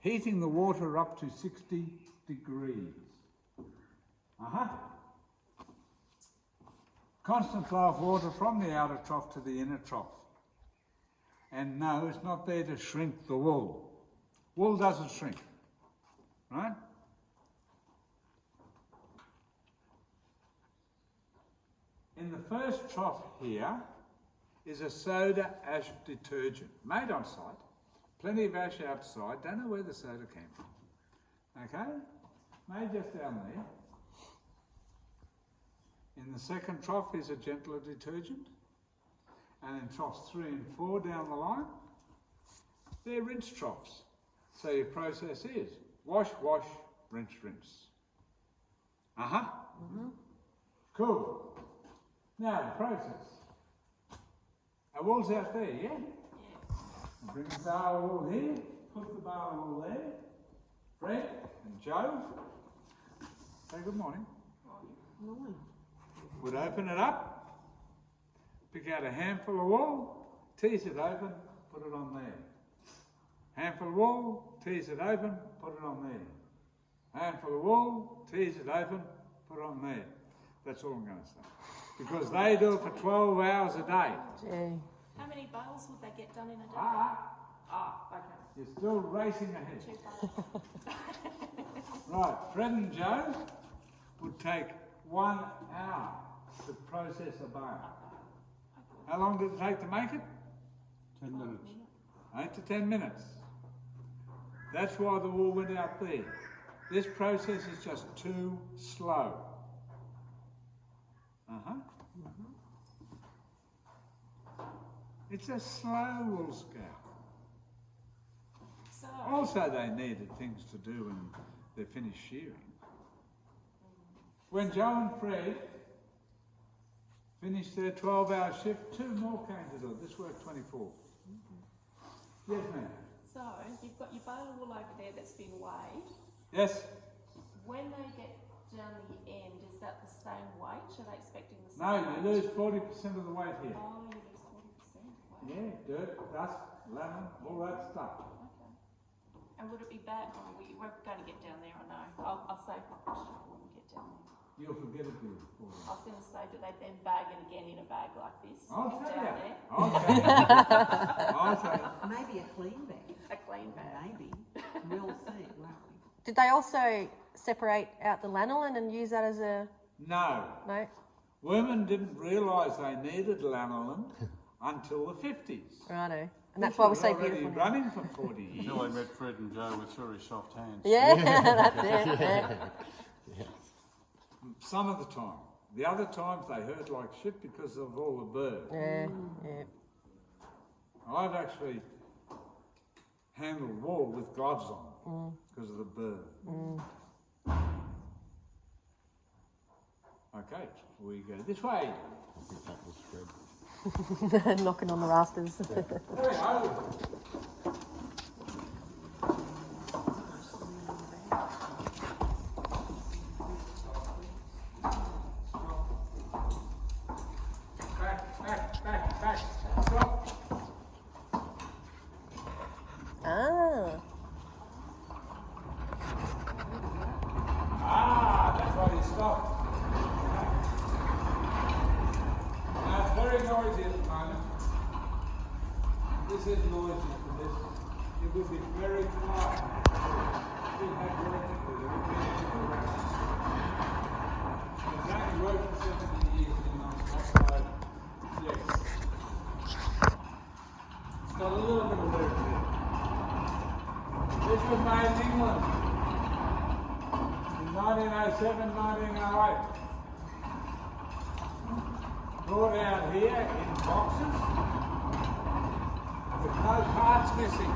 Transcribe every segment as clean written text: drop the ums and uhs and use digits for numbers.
heating the water up to 60 degrees. Constant flow of water from the outer trough to the inner trough. And no, it's not there to shrink the wool. Wool doesn't shrink, right? In the first trough here is a soda ash detergent made on site. Plenty of ash outside. Don't know where the soda came from. Okay? Made just down there. In the second trough is a gentler detergent. And in troughs 3 and 4 down the line, they're rinse troughs. So your process is wash, wash, rinse, rinse. Cool. Now the process. Our wool's out there, yeah? Bring the bar of wool here, put the bar of wool there. Fred and Joe, say good morning. Good morning. Would open it up, pick out a handful of wool, tease it open, put it on there. Handful of wool, tease it open, put it on there. Handful of wool, tease it open, put it on there. That's all I'm going to say. Because they do it for 12 hours a day. Gee. How many bales would they get done in a day? Okay. You're still racing ahead. 2 bales. Right, Fred and Joe would take 1 hour to process a bale. How long did it take to make it? 10 minutes. 8 to 10 minutes. That's why the wool went out there. This process is just too slow. It's a slow wool scour. So, Also, they needed things to do when they finished shearing. When Joe and Fred finished their 12-hour shift, 2 more came to do it. This worked 24. Yes, ma'am. so you've got your bale of wool over there that's been weighed. Yes. When they get down the end, is that the same weight? Are they expecting the No, same you weight? lose 40% of the weight here. Oh, you lose 40%. Wow. Yeah, dirt, dust, lemon, all that stuff. Okay. And would it be bad? Oh, we're going to get down there, I know. I'll save my question for when we get down there. You'll forget it, do I was going to say, do they then bag it again in a bag like this? I'll Get tell down you. there? I'll tell you. I'll tell you. Maybe a clean bag. A clean bag. Maybe. We'll see, won't we? Did they also separate out the lanolin and use that as a... No. No? Women didn't realise they needed lanolin until the 50s. Righto. And that's why we're so already beautiful now. running for 40 years. Until I met Fred and Joe with very soft hands. Yeah, that's it. Yeah. Some of the time. The other times they hurt like shit because of all the burr. Yeah. I've actually handled wool with gloves on because of the burr. Okay, we go this way. I think that was Fred. Knocking on the rafters. There we go. Back. Stop. That's why you stop. Now it's very noisy at the moment. This is noisy for this. It would be very quiet. We'd have work to do. It would be around. It's only worked for 70 years in non-stop, so yes. It's got a little bit of work there. This was made in England in 1907, 1908. Brought out here in boxes with no parts missing.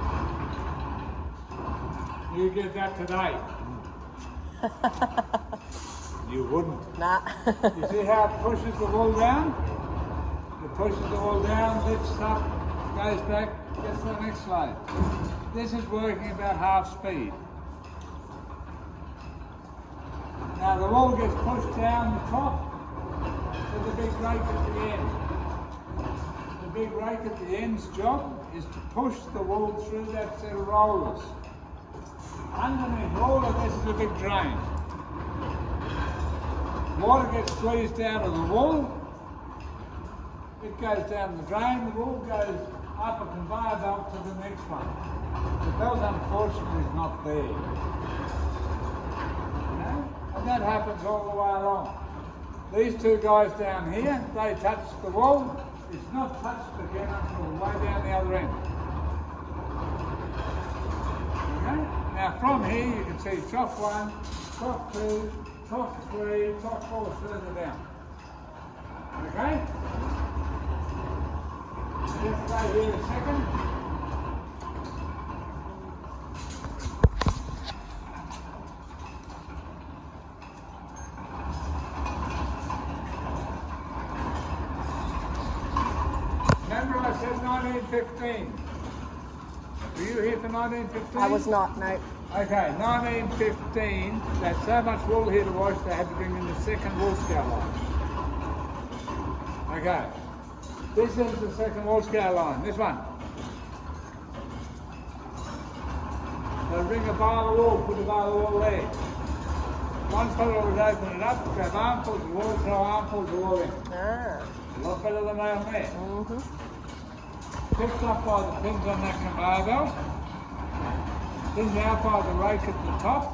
You get that today. You wouldn't. Nah. You see how it pushes the wool down? It pushes the wool down, lifts up, goes back, gets to the next load. This is working about half speed. Now the wool gets pushed down the top to the big rake at the end. The big rake at the end's job is to push the wool through that set of rollers. underneath all of this is a big drain. Water gets squeezed out of the wool. It goes down the drain. The wool goes up a conveyor belt to the next one. But those unfortunately is not there. You know? And that happens all the way along. These two guys down here, they touch the wool. It's not touched again until way down the other end. Okay? Now from here you can see trough 1, trough 2, trough 3, trough 4 further down. Okay? Just stay here a second. Remember I said 1915. Were you here for 1915? I was not, no. Okay, 1915, they had so much wool here to wash, they had to bring in the second wool scour line. Okay, this is the second wool scour line, this one. They'll bring a bar of wool, put a bar of wool there. One fellow would open it up, grab armfuls of wool, throw armfuls of wool in. Ah. A lot better than down there. Mm-hmm. Picked up by the pins on that conveyor belt. Then out by the rake at the top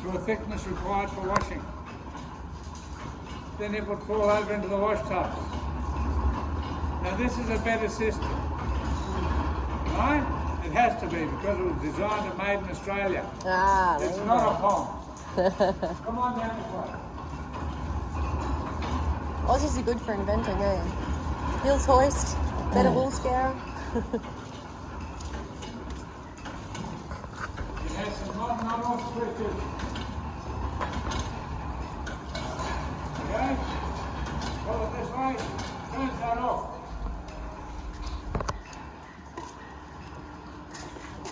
to a thickness required for washing. Then it would fall over into the wash tubs. Now this is a better system. Right? It has to be because it was designed and made in Australia. Ah, there It's you not go. a pond. Come on down this way. Aussies are good for inventing, eh? Hills hoist, better wool scour. It has some on-off switches. Okay? Pull it this way, turns that off.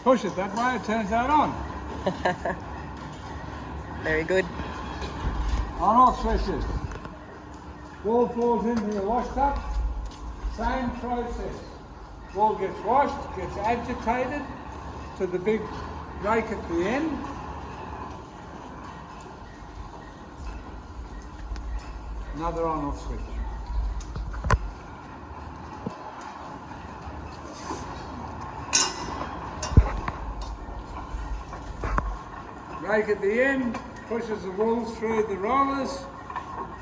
Push it that way, it turns that on. Very good. On-off switches. Wool falls into the wash tub. Same process. Wool gets washed, gets agitated to the big rake at the end. Another on-off switch. Rake at the end, pushes the wool through the rollers,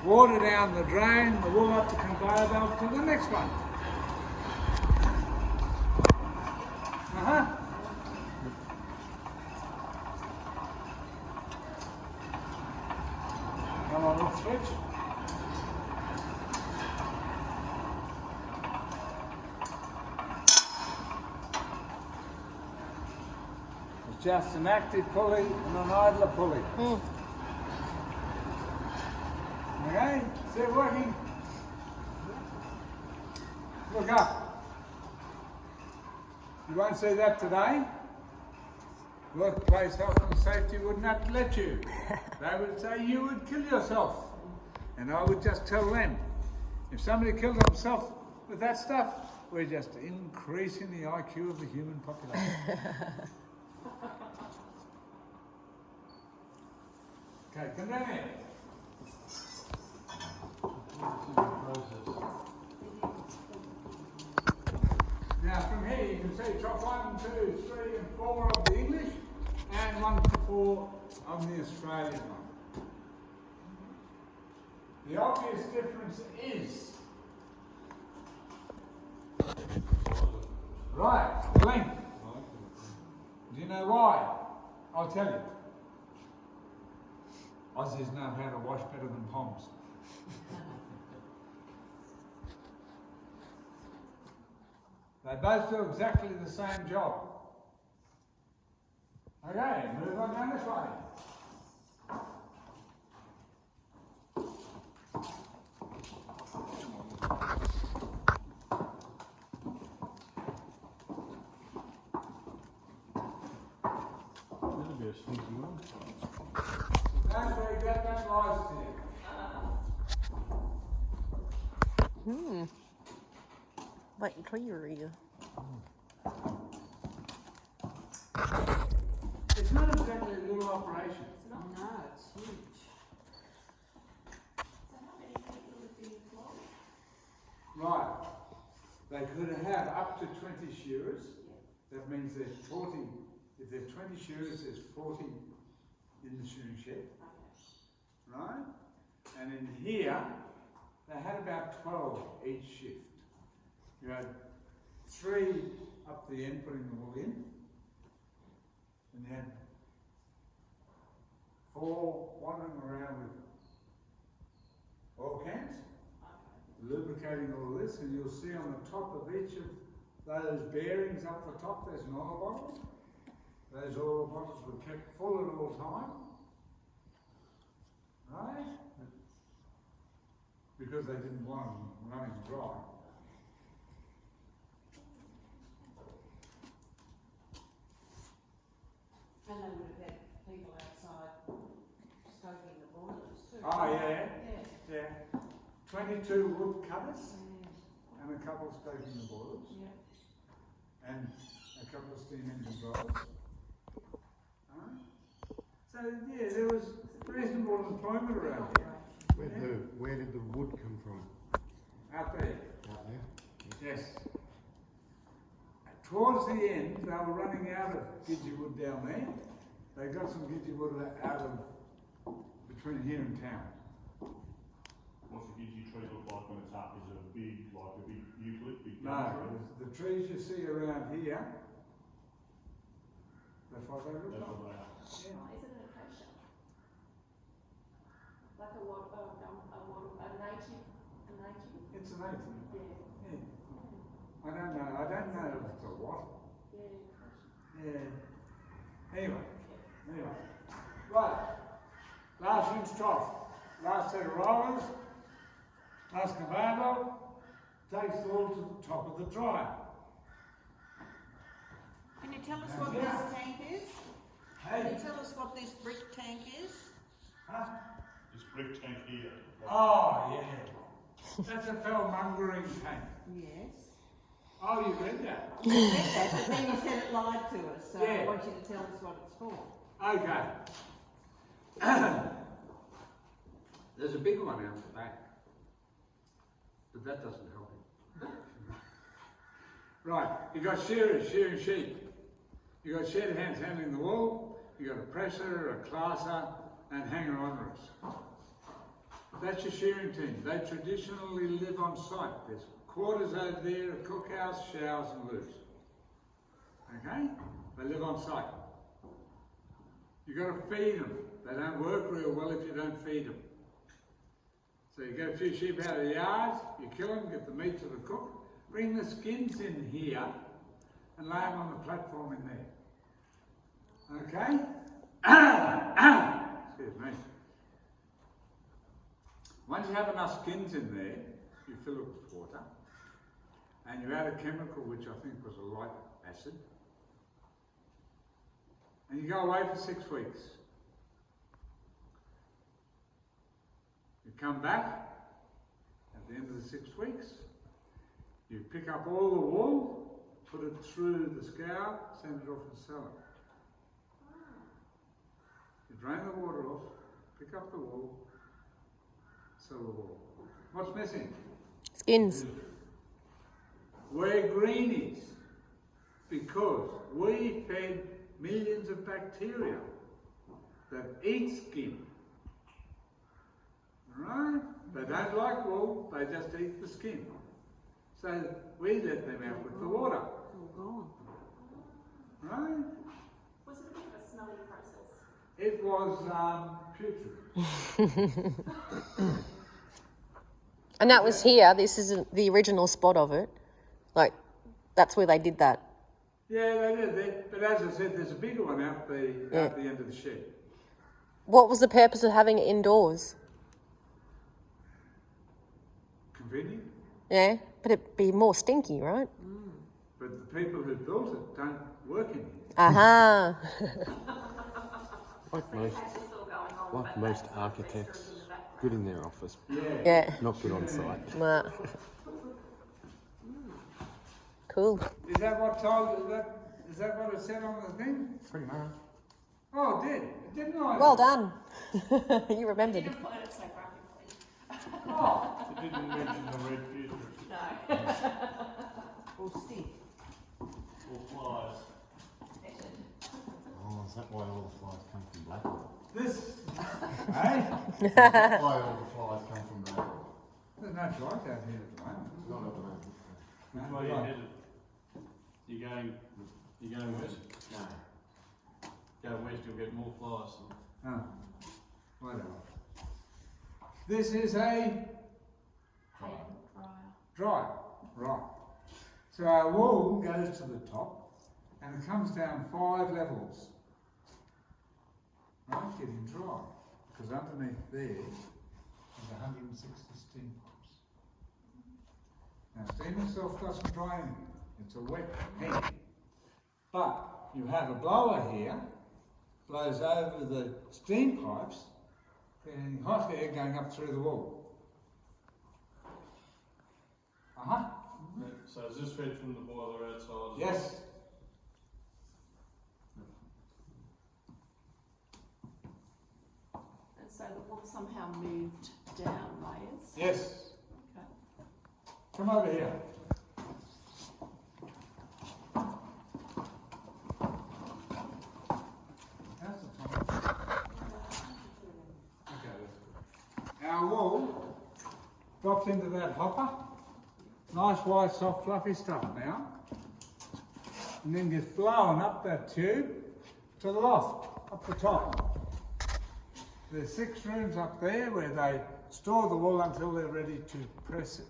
water down the drain, the wool up the conveyor belt to the next one. Come on, off switch. It's just an active pulley and an idler pulley. Okay, is it working? Look up. You won't see that today. Workplace health and safety would not let you. They would say you would kill yourself. And I would just tell them, if somebody killed themselves with that stuff, we're just increasing the IQ of the human population. Okay, come down here. Now from here you can see top 1, 2, 3 and 4 of the English and 1 to 4 of the Australian one. The obvious difference is right, length. Do you know why? I'll tell you. Aussies know how to wash better than Poms. They both do exactly the same job. Okay, move on down this way. That'll be a sneaky one. That's where you get that license here. Like clear you. It's not exactly a little operation. No, it's huge. So how many people would be employed? Right. They could have up to 20 shearers. That means there's 40. If there's 20 shearers, there's 40 in the shearing shed. Right? And in here, they had about 12 each shift. You had 3 up the end putting the wool in, and you had 4 wandering around with oil cans, lubricating all of this, and you'll see on the top of each of those bearings up the top, there's an oil bottle. Those oil bottles were kept full at all time. Right? Because they didn't want them running dry. And they would have had people outside stoking the boilers too. Oh yeah, Yeah. yeah. 22 wood cutters and a couple stoking the boilers Yeah. and a couple of steam engine drivers. Right? So yeah, there was reasonable employment around here. Where did the wood come from? Out there. Out there? Yes. Towards the end, they were running out of gidgee wood down there. They got some gidgee wood out of between here and town. What's the gidgee tree look like when it's up? Is it a big, like a big eucalypt, big No, gum tree? the trees you see around here, that's what they look That's like. what they are. Yeah. Isn't it a pressure? Like a native? It's a native. Yeah. Yeah. I don't know if it's a what. Yeah. Yeah. Anyway. Right. Last rinse trough. Last set of rollers. Last conveyor belt. Takes it all to the top of the dryer. Can you tell us what this tank is? Can Hey. you tell us what this brick tank is? Huh? This brick tank here. Oh, yeah. That's a fellmongering tank. Yes. Oh, you read that? You said that, but then you said it lied to us, so I Yeah. want you to tell us what it's for. Okay. There's a big one out the back, but that doesn't help you. Right, you got shearers shearing sheep. You got shed hands handling the wool. You got a presser, a classer, and hanger-oners. That's your shearing team. They traditionally live on site. There's quarters over there, a cookhouse, showers, and loos. Okay? They live on site. You got to feed them. They don't work real well if you don't feed them. So you get a few sheep out of the yards, you kill them, get the meat to the cook, bring the skins in here, and lay them on the platform in there. Okay? Excuse me. Once you have enough skins in there, you fill it with water, and you add a chemical which I think was a light acid, and you go away for 6 weeks. You come back at the end of the 6 weeks, you pick up all the wool, put it through the scour, send it off and sell it. You drain the water off, pick up the wool, sell the wool. What's missing? Skins. Where green is, because we fed millions of bacteria that eat skin. Right? They don't like wool, they just eat the skin. So we let them out with the water. It's all gone. Right? Was it a bit of a smelly process? It was putrid. And that was here. This isn't the original spot of it. Like, that's where they did that. Yeah, they did. But as I said, there's a bigger one out the end of the shed. What was the purpose of having it indoors? Convenient. Yeah, but it'd be more stinky, right? But the people who built it don't work in here. Aha. Like most, Had this all going on, like but most that's the architects, restaurant in the background. good in their office, Yeah. not good on site. Nah. Cool. Is that what told? Is that what it said on the thing? Pretty much. Oh, it did. Didn't I? Well done. You remembered. Didn't put it so graphically. Oh, It didn't mention the red future No. Or stick. or flies. Oh, is that why all the flies come from Blackall? this. Hey? Is that why all the flies come from Blackall? There's no flight out here at the moment. Not at the moment. Which No, way are you right. headed? You're going west? No. Go west, you'll get more flies. Oh, whatever. This is a Hay dryer. dry, right. So our wall goes to the top and it comes down 5 levels. Right, getting dry. Because underneath there is 160 steam pipes. Now steam itself doesn't dry anything, it's a wet heat. But you have a blower here, blows over the steam pipes, getting hot air going up through the wall. Uh-huh. So is this fed from the boiler outside? Yes. And so the wall somehow moved down layers. Yes. Okay. Come over here. How's the time? Okay, that's good. Our wall drops into that hopper. Nice white, soft, fluffy stuff now. And then gets blown up that tube to the loft, up the top. There's 6 rooms up there where they store the wool until they're ready to press it.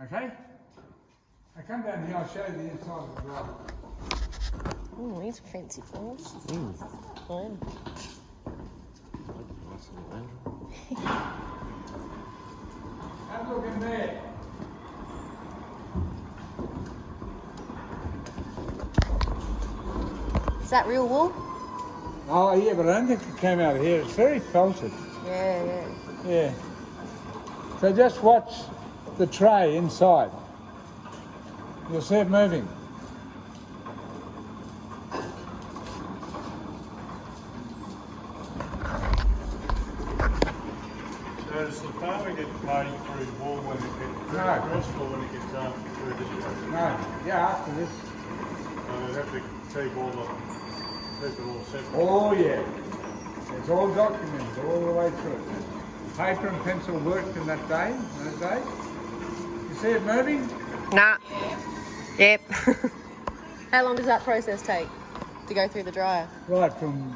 Okay? Now come down here, I'll show you the inside of the blower. Oh, these are fancy floors. Oh. Nice little angel. Have a look in there. Is that real wool? Oh yeah, but I don't think it came out of here. It's very felted. Yeah, yeah. Yeah. So just watch the tray inside. You'll see it moving. So does the farmer get paid through wool when it gets No. pressed or when it gets through this process? No, yeah, after this. So they have to keep all all separate. Oh yeah. It's all documented all the way through. Paper and pencil worked in that day, those days. You see it moving? Nah. Yep. How long does that process take to go through the dryer? Right, from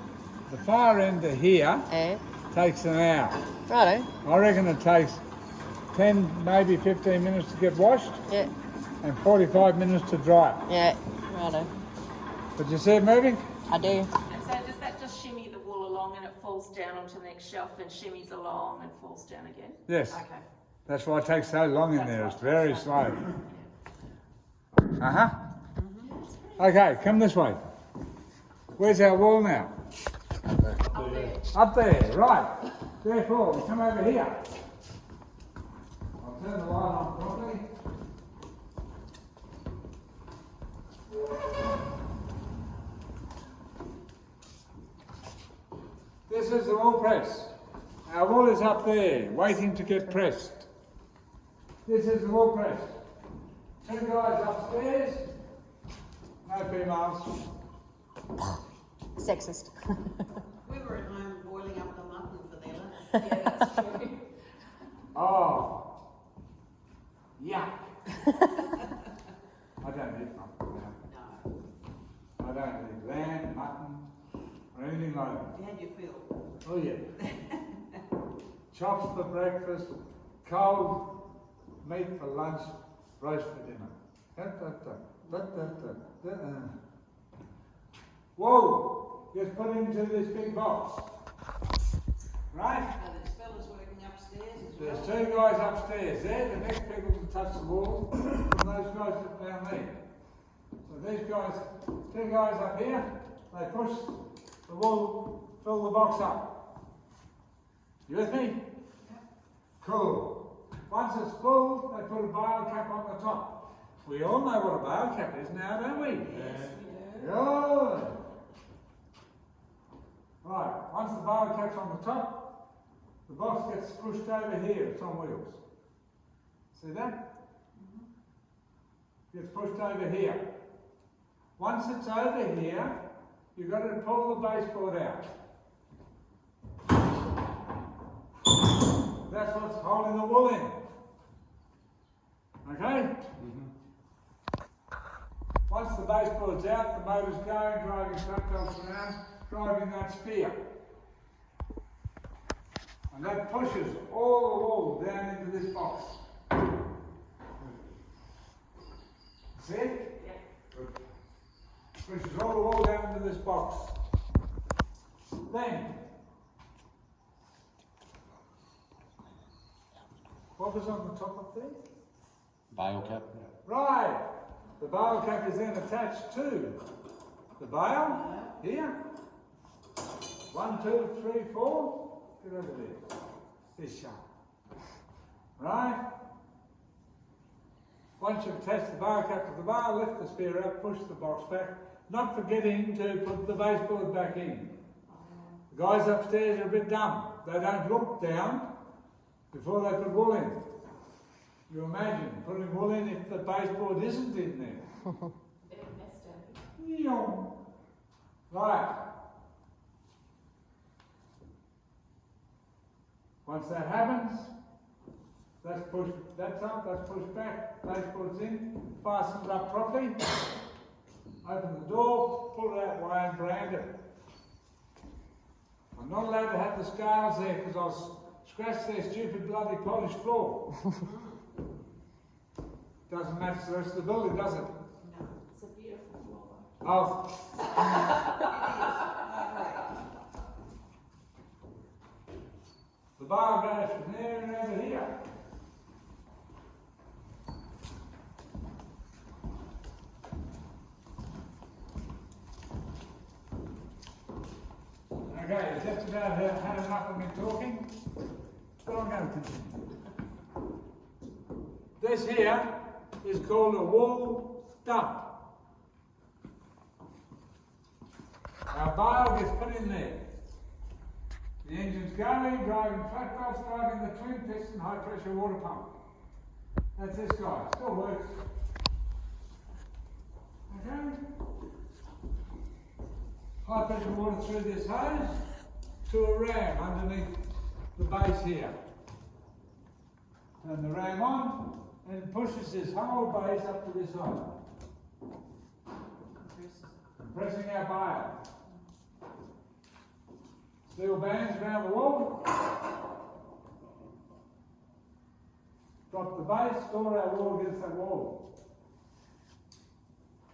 the far end to here Yeah. takes an hour. Righto. I reckon it takes 10, maybe 15 minutes to get washed Yeah. and 45 minutes to dry. Yeah. Righto. But you see it moving? I do. And so does that just shimmy the wool along and it falls down onto the next shelf and shimmies along and falls down again? Yes. Okay. That's why it takes so long in That's there. what It's I very thought. slow. Uh-huh. Okay, come this way. Where's our wall now? Up there. Up there, right. Therefore, we come over here. I'll turn the light on properly. This is the wool press. Our wool is up there, waiting to get pressed. This is the wool press. 2 guys upstairs. No females. Sexist. We were at home boiling up the mutton for their lunch. Yeah, that's true. Oh, yuck. I don't eat mutton. No. I don't eat lamb, mutton, or anything like that. You had your fill. Oh yeah. Chops for breakfast, cold meat for lunch, roast for dinner. Da, da, da, da, da, da, da. Whoa! Just put it into this big box. Right? Now there's fellas working upstairs as well. There's 2 guys upstairs there. The next people to touch the wall from those guys down there. So these guys, 2 guys up here, they push the wall, fill the box up. You with me? Cool. Once it's full, they put a bale cap on the top. We all know what a bale cap is now, don't we? Yeah. Good. bale cap's on the top, the box gets pushed over here, it's on wheels. See that? Gets pushed over here. Once it's over here, you've got to pull the baseboard out. That's what's holding the wool in. Okay? Once the baseboard's out, the motor's going, driving tractors around, driving that spear. And that pushes all the wool down into this box. See it? Yeah. Good. Pushes all the wool down into this box. Then, what was on the top of there? Bale cap. Right. The bale cap is then attached to the bale here. 1, 2, 3, 4. Get over there. This sharp. Right. Once you've attached the bale cap to the bale, lift the spear up, push the box back, not forgetting to put the baseboard back in. The guys upstairs are a bit dumb. They don't look down before they put wool in. You imagine putting wool in if the baseboard isn't in there. It messed up. Yeong. Right. Once that happens, that's pushed, that's up, that's pushed back, baseboard's in, fastened up properly, open the door, pull it out way and brand it. I'm not allowed to have the scales there because I'll scratch their stupid bloody polished floor. Doesn't match the rest of the building, does it? No. It's a beautiful floor. Oh. The bar goes from there and over here. Okay, just about had enough of me talking, but I'm going to continue. This here is called a wool dump. Our bale gets put in there. The engine's going, driving flat belts, driving the twin piston high pressure water pump. That's this guy, still works. Okay? High pressure water through this hose to a ram underneath the base here. Turn the ram on and it pushes this whole base up to this height. Compressing our bale. Steel bands around the wall. Drop the base, store our wool against that wall.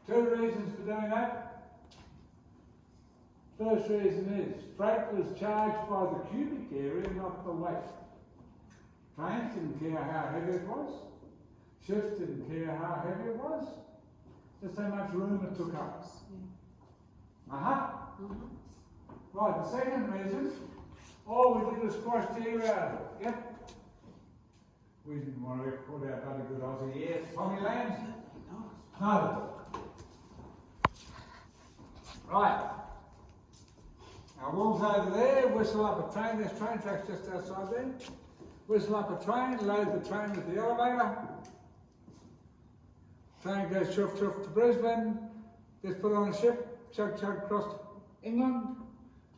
2 reasons for doing that. First reason is freight was charged by the cubic area, not the weight. Trains didn't care how heavy it was. Ships didn't care how heavy it was. Just how much room it took up. Right, the second reason, all we did was squash the air out of it. Yep. We didn't want to put our bloody good Aussie air. Tommy Lambs? No. Right. Our wool's over there, whistle up a train, there's train tracks just outside there. Whistle up a train, load the train with the elevator. Train goes chuff chuff to Brisbane, gets put on a ship, chug chug across to England,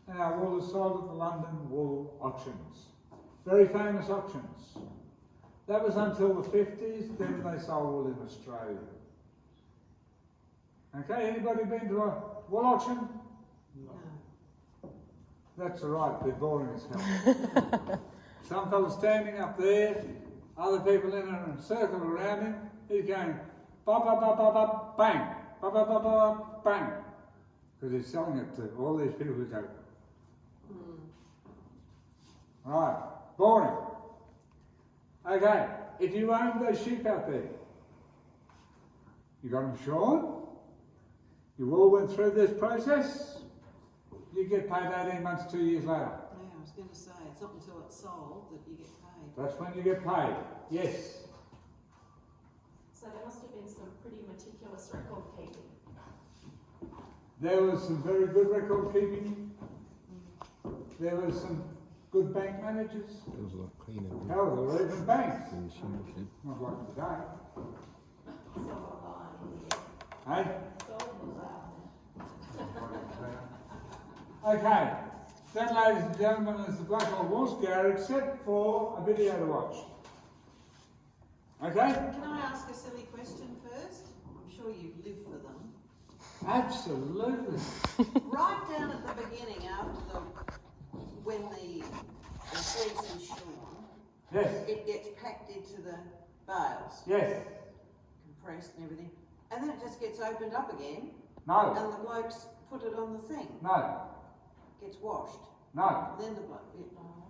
and our wool is sold at the London Wool Auctions. Very famous auctions. That was until the 50s, then they sold wool in Australia. Okay, anybody been to a wool auction? No. That's all right, they're boring as hell. Some fella standing up there, other people in a circle around him, he's going, bop, bop, bop, bop, bop, bang, bop, bop, bop, bop, bang. Because he's selling it to all these people who go, right, boring. Okay, if you owned those sheep out there, you got them shorn, you all went through this process, you get paid 18 months, 2 years later. Yeah, I was going to say, it's not until it's sold that you get paid. That's when you get paid, yes. So there must have been some pretty meticulous record keeping. There was some very good record keeping. there was some good bank managers. It was a lot cleaner. Hell, there were even banks. than the swimming club. Not like today. Hey? Okay. That, ladies and gentlemen, is the Blackall Wool Scour, except for a video to watch. Okay? Can I ask a silly question first? I'm sure you live for them. Absolutely. Right down at the beginning, after when the fleece is shorn, Yes. it gets packed into the bales, Yes. compressed and everything, and then it just gets opened up again, No. and the blokes put it on the thing, No. gets washed, No. then the bloke,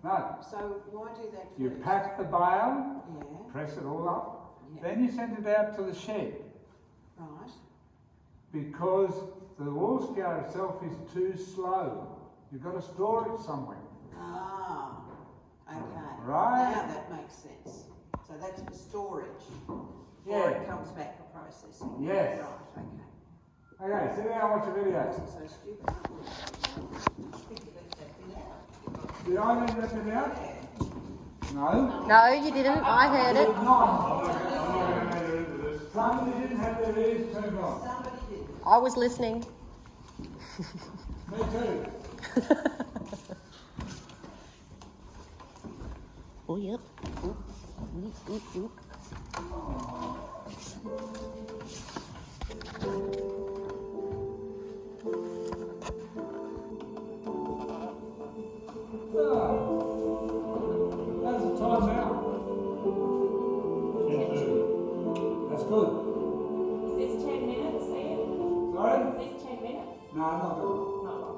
No. so why do that first? You pack the bale, Yeah, press it all up, yeah, then you send it out to the shed. right, Because the wool scour itself is too slow. You've got to store it somewhere. ah, okay. Right. Now that makes sense. So that's for storage, or Yeah. it comes back for processing? Yes. Right, okay. Okay, sit down and watch the video. Wasn't so stupid. I think you left that bit out. Did I leave that bit out? No. No, you didn't. I heard it. Somebody didn't have their ears turned on. Somebody did. I was listening. Me too. Oh, yep. Oop, oop, oop, oop. That's a time out. That's good. Is this 10 minutes, Ian? Sorry? Is this 10 minutes? No, not good. Not long.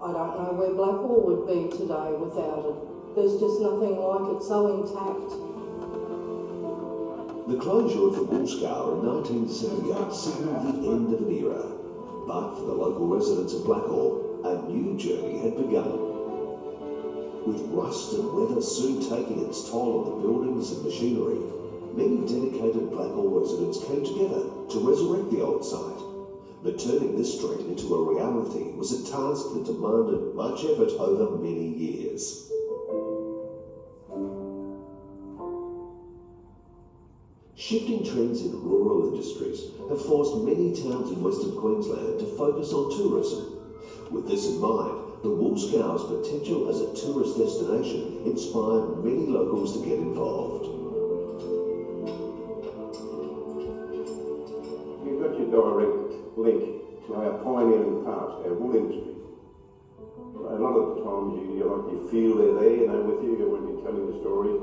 I don't know where Blackall would be today without it. There's just nothing like it, so intact. The closure of the wool scour in 1978 signalled the end of an era. But for the local residents of Blackall, a new journey had begun. With rust and weather soon taking its toll on the buildings and machinery, many dedicated Blackall residents came together to resurrect the old site. But turning this street into a reality was a task that demanded much effort over many years. Shifting trends in rural industries have forced many towns in Western Queensland to focus on tourism. With this in mind, the wool scour's potential as a tourist destination inspired many locals to get involved. You've got your direct link to our pioneering part, our wool industry. A lot of the times you feel they're there, with you when you're telling the story.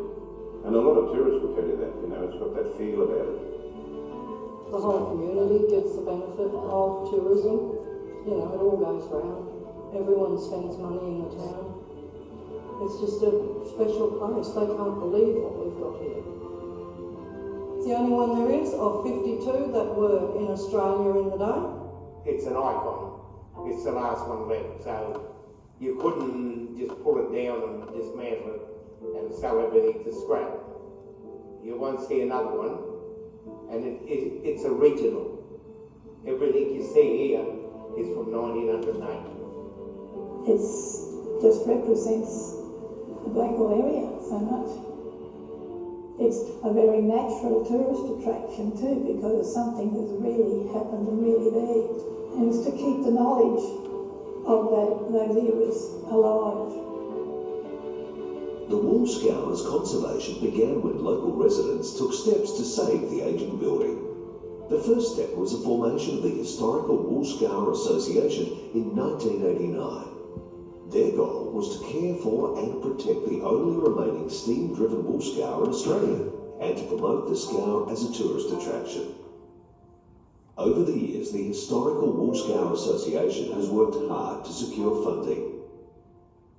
And a lot of tourists will tell you that, it's got that feel about it. The whole community gets the benefit of tourism. It all goes round. Everyone spends money in the town. It's just a special place. They can't believe what we've got here. It's the only one there is of 52 that were in Australia in the day. It's an icon. It's the last one left, so you couldn't just pull it down and dismantle it and sell everything to scrap. You won't see another one, and it's original. Everything you see here is from 1908. It just represents the Blackall area so much. It's a very natural tourist attraction too, because it's something that's really happened and really there. And it's to keep the knowledge of those eras alive. The wool scour's conservation began when local residents took steps to save the ageing building. The first step was the formation of the Historical Wool Scour Association in 1989. Their goal was to care for and protect the only remaining steam-driven wool scour in Australia and to promote the scour as a tourist attraction. Over the years, the Historical Wool Scour Association has worked hard to secure funding.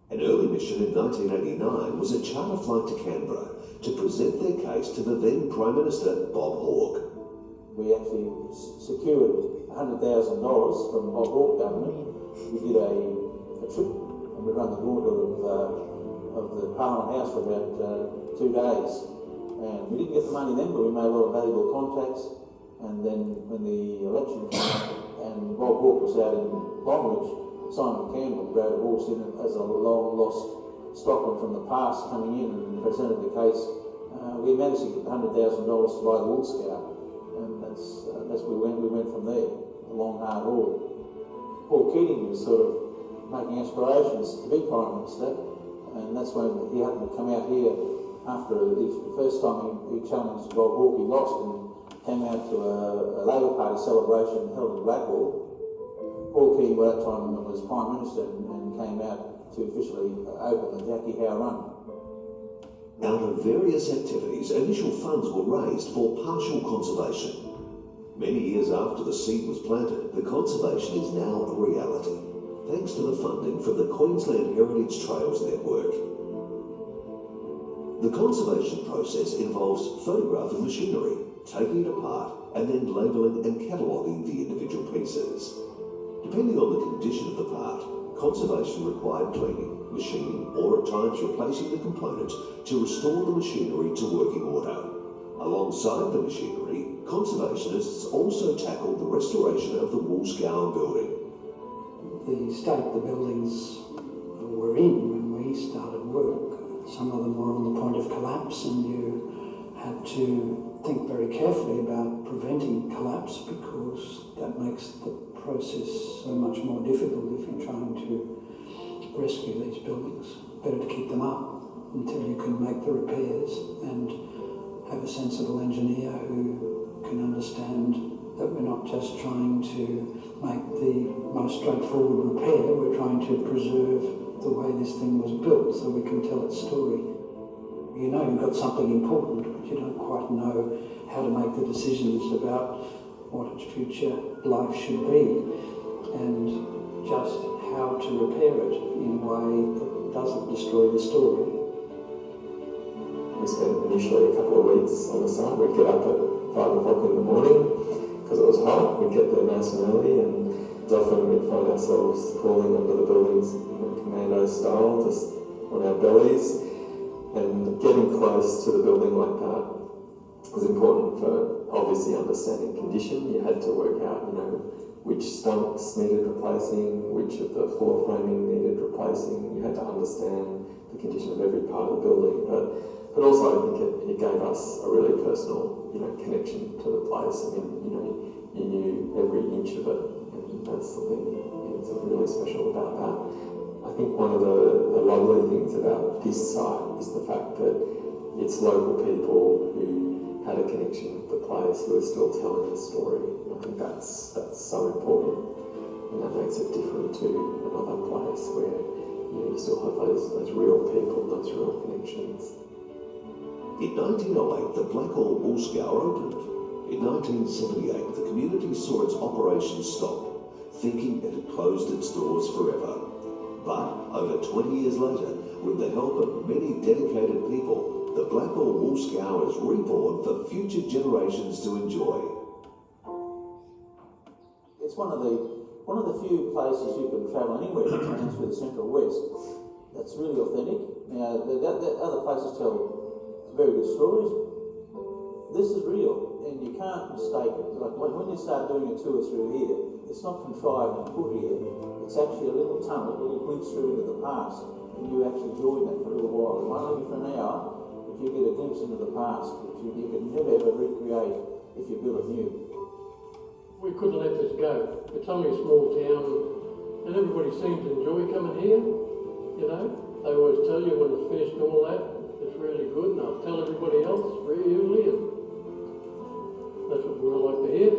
An early mission in 1989 was a charter flight to Canberra to present their case to the then Prime Minister Bob Hawke. We actually secured $100,000 from Bob Hawke government. We did a trip and we ran the gauntlet of the Parliament House for about 2 days. And we didn't get the money then, but we made a lot of valuable contacts. And then when the election came and Bob Hawke was out in Longreach Simon Campbell rode a horse in as a long lost stockman from the past coming in and presented the case. We managed to get $100,000 to buy the wool scour, and that's where we went from there. A long hard haul. Paul Keating was sort of making aspirations to be Prime Minister, and that's when he happened to come out here after the first time he challenged Bob Hawke. He lost and came out to a Labor Party celebration held in Blackall. Paul Keating by that time was Prime Minister and came out to officially open the Jackie Howe run. Out of various activities, initial funds were raised for partial conservation. Many years after the seed was planted, the conservation is now a reality, thanks to the funding from the Queensland Heritage Trails Network. The conservation process involves photographing machinery, taking it apart, and then labelling and cataloguing the individual pieces. Depending on the condition of the part, conservation required cleaning, machining, or at times replacing the components to restore the machinery to working order. Alongside the machinery, conservationists also tackled the restoration of the wool scour building. The state the buildings were in when we started work, some of them were on the point of collapse, and you had to think very carefully about preventing collapse, because that makes the process so much more difficult if you're trying to rescue these buildings. Better to keep them up until you can make the repairs and have a sensible engineer who can understand that we're not just trying to make the most straightforward repair, we're trying to preserve the way this thing was built so we can tell its story. You know you've got something important, but you don't quite know how to make the decisions about what its future life should be, and just how to repair it in a way that doesn't destroy the story. We spent initially a couple of weeks on the site. We'd get up at 5 o'clock in the morning because it was hot. We'd get there nice and early, and often we'd find ourselves crawling under the buildings commando style, just on our bellies, and getting close to the building like that was important for obviously understanding condition. You had to work out, which stumps needed replacing, which of the floor framing needed replacing. You had to understand the condition of every part of the building, but also I think it gave us a really personal, connection to the place. I mean, you knew every inch of it, and that's something really special about that. I think one of the lovely things about this site is the fact that it's local people who had a connection with the place who are still telling the story. I think that's so important, and that makes it different to another place where you still have those real people, those real connections. In 1908, the Blackall wool scour opened. In 1978, the community saw its operations stop, thinking it had closed its doors forever. But over 20 years later, with the help of many dedicated people, the Blackall wool scour is reborn for future generations to enjoy. It's one of the few places you can travel anywhere through the Central West that's really authentic. Now, the other places tell very good stories. This is real, and you can't mistake it. Like when you start doing a tour through here, it's not contrived and put here. It's actually a little tunnel, a little glimpse through into the past, and you actually join that for a little while. It might only be for an hour, but you get a glimpse into the past, which you can never ever recreate if you build it new. We couldn't let this go. It's only a small town, and everybody seems to enjoy coming here. They always tell you when it's finished and all that, it's really good, and I'll tell everybody else really, and that's what we all like to hear.